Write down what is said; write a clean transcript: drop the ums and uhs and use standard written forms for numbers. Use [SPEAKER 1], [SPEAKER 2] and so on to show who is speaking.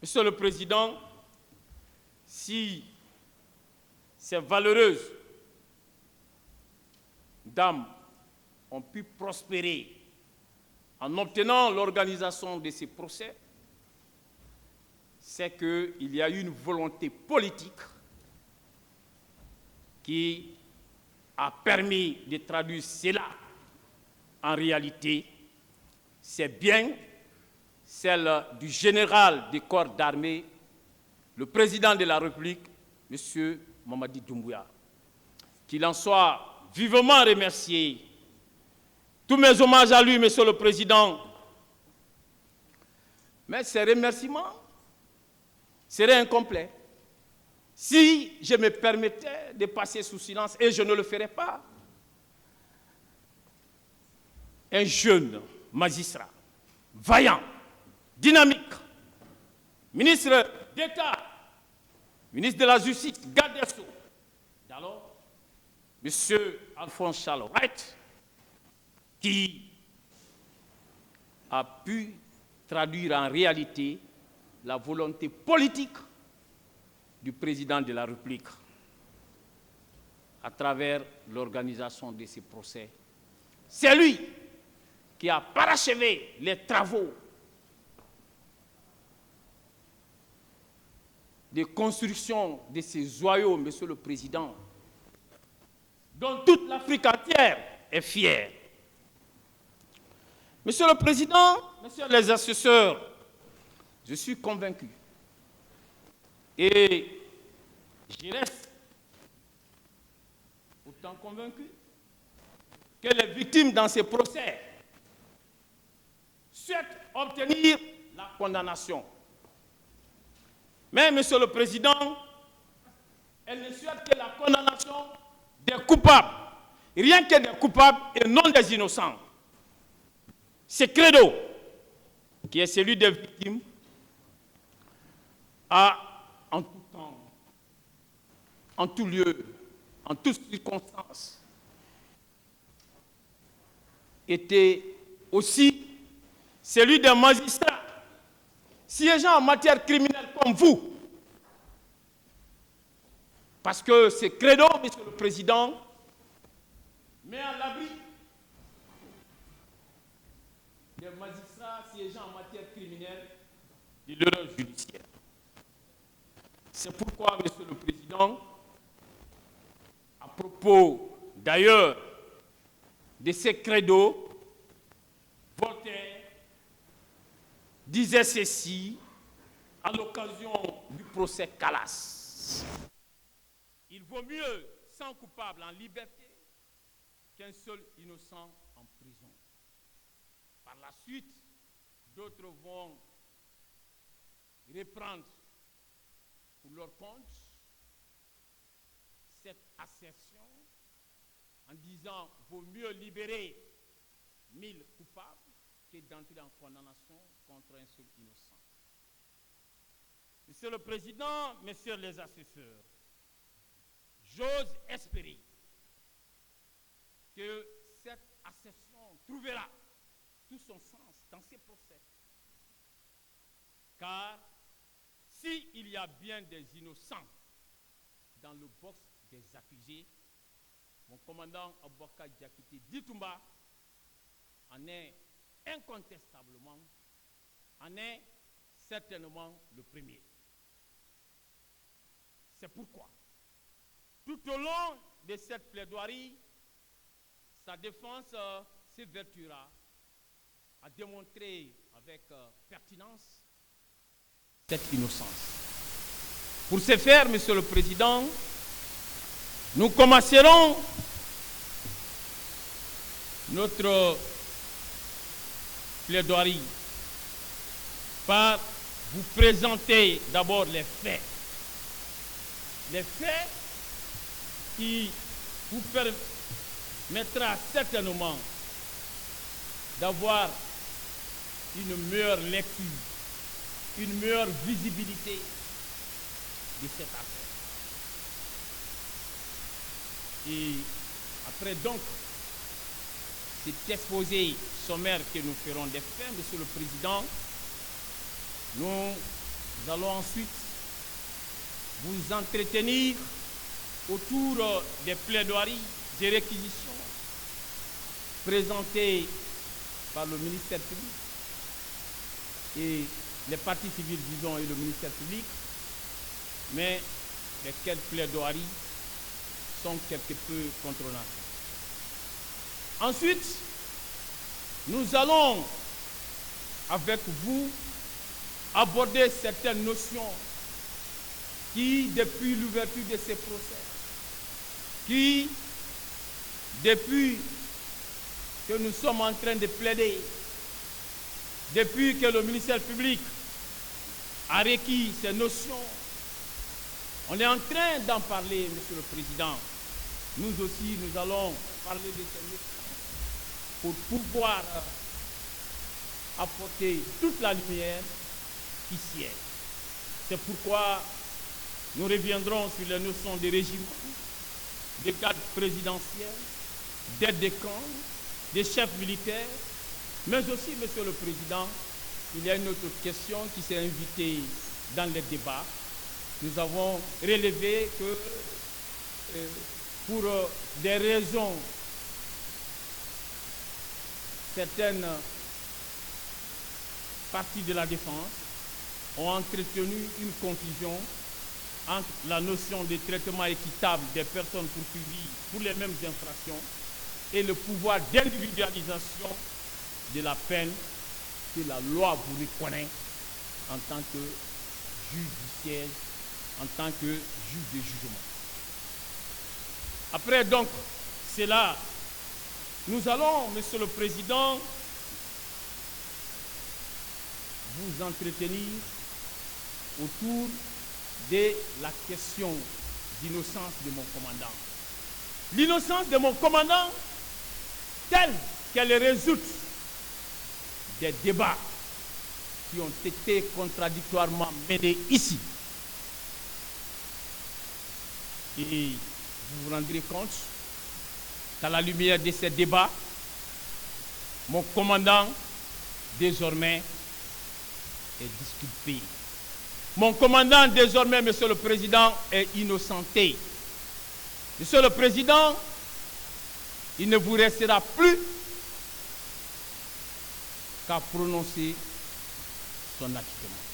[SPEAKER 1] Monsieur le Président, si ces valeureuses dames ont pu prospérer en obtenant l'organisation de ces procès, c'est qu'il y a eu une volonté politique qui a permis de traduire cela en réalité. C'est bien celle du général des corps d'armée, le président de la République, M. Mamadi Doumbouya. Qu'il en soit vivement remercié. Tous mes hommages à lui, Monsieur le Président. Mais ces remerciements seraient incomplets si je me permettais de passer sous silence, et je ne le ferai pas. Un jeune magistrat, vaillant, dynamique, ministre d'État, ministre de la Justice, garde des Sceaux, d'alors, M. Alphonse Charles Wright, qui a pu traduire en réalité la volonté politique du président de la République à travers l'organisation de ces procès. C'est lui qui a parachevé les travaux de construction de ces joyaux, Monsieur le Président, dont toute l'Afrique entière est fière. Monsieur le Président, Messieurs les assesseurs, je suis convaincu et je reste autant convaincu que les victimes dans ces procès souhaitent obtenir la condamnation. Mais, Monsieur le Président, elles ne souhaitent que la condamnation des coupables, rien que des coupables et non des innocents. Ce credo, qui est celui des victimes, a en tout temps, en tout lieu, en toutes circonstances, été aussi celui des magistrats siégeant en matière criminelle comme vous. Parce que ce credo, Monsieur le Président, met à l'abri des magistrats siégeant en matière criminelle de l'erreur judiciaire. C'est pourquoi, Monsieur le Président, à propos d'ailleurs de ces credos, Voltaire disait ceci à l'occasion du procès Calas. Il vaut mieux 100 coupables en liberté qu'un seul innocent en prison. Par la suite, d'autres vont reprendre pour leur compte cette assertion en disant qu'il vaut mieux libérer 1000 coupables que d'entrer en condamnation contre un seul innocent. Monsieur le Président, Messieurs les assesseurs, j'ose espérer que cette assertion trouvera tout son sens dans ces procès. Car s'il y a bien des innocents dans le box des accusés, mon commandant Aboubakar Diakité Ditumba en est incontestablement, en est certainement le premier. C'est pourquoi, tout au long de cette plaidoirie, sa défense s'évertuera à démontrer avec pertinence cette innocence. Pour ce faire, Monsieur le Président, nous commencerons notre plaidoirie par vous présenter d'abord les faits. Les faits qui vous permettra certainement d'avoir une meilleure lecture, une meilleure visibilité de cette affaire. Et après donc cet exposé sommaire que nous ferons des faits, Monsieur le Président, nous Nous allons ensuite vous entretenir autour des plaidoiries et réquisitions présentées par le ministère public et les parties civiles, disons, et le ministère public, mais lesquelles plaidoiries sont quelque peu contrôlantes. Ensuite, nous allons, avec vous, aborder certaines notions qui, depuis l'ouverture de ces procès, qui, depuis que nous sommes en train de plaider, depuis que le ministère public a requis ces notions, on est en train d'en parler, Monsieur le Président. Nous aussi, nous allons parler de ces notions pour pouvoir apporter toute la lumière qui sied. C'est pourquoi nous reviendrons sur les notions de régiment, de cadre présidentiel, d'aide de camp, des chefs militaires, mais aussi, Monsieur le Président, il y a une autre question qui s'est invitée dans les débats. Nous avons relevé que pour des raisons, certaines parties de la défense ont entretenu une confusion entre la notion de traitement équitable des personnes poursuivies pour les mêmes infractions et le pouvoir d'individualisation de la peine que la loi vous reconnaît en tant que juge du siège, en tant que juge de jugement. Après donc cela, nous allons, Monsieur le Président, vous entretenir autour de la question d'innocence de mon commandant. L'innocence de mon commandant, telle qu'elle résulte des débats qui ont été contradictoirement menés ici. Et vous vous rendrez compte qu'à la lumière de ces débats, mon commandant, désormais, est disculpé. Mon commandant, désormais, Monsieur le Président, est innocenté. Monsieur le Président, il ne vous restera plus qu'à prononcer son acquittement.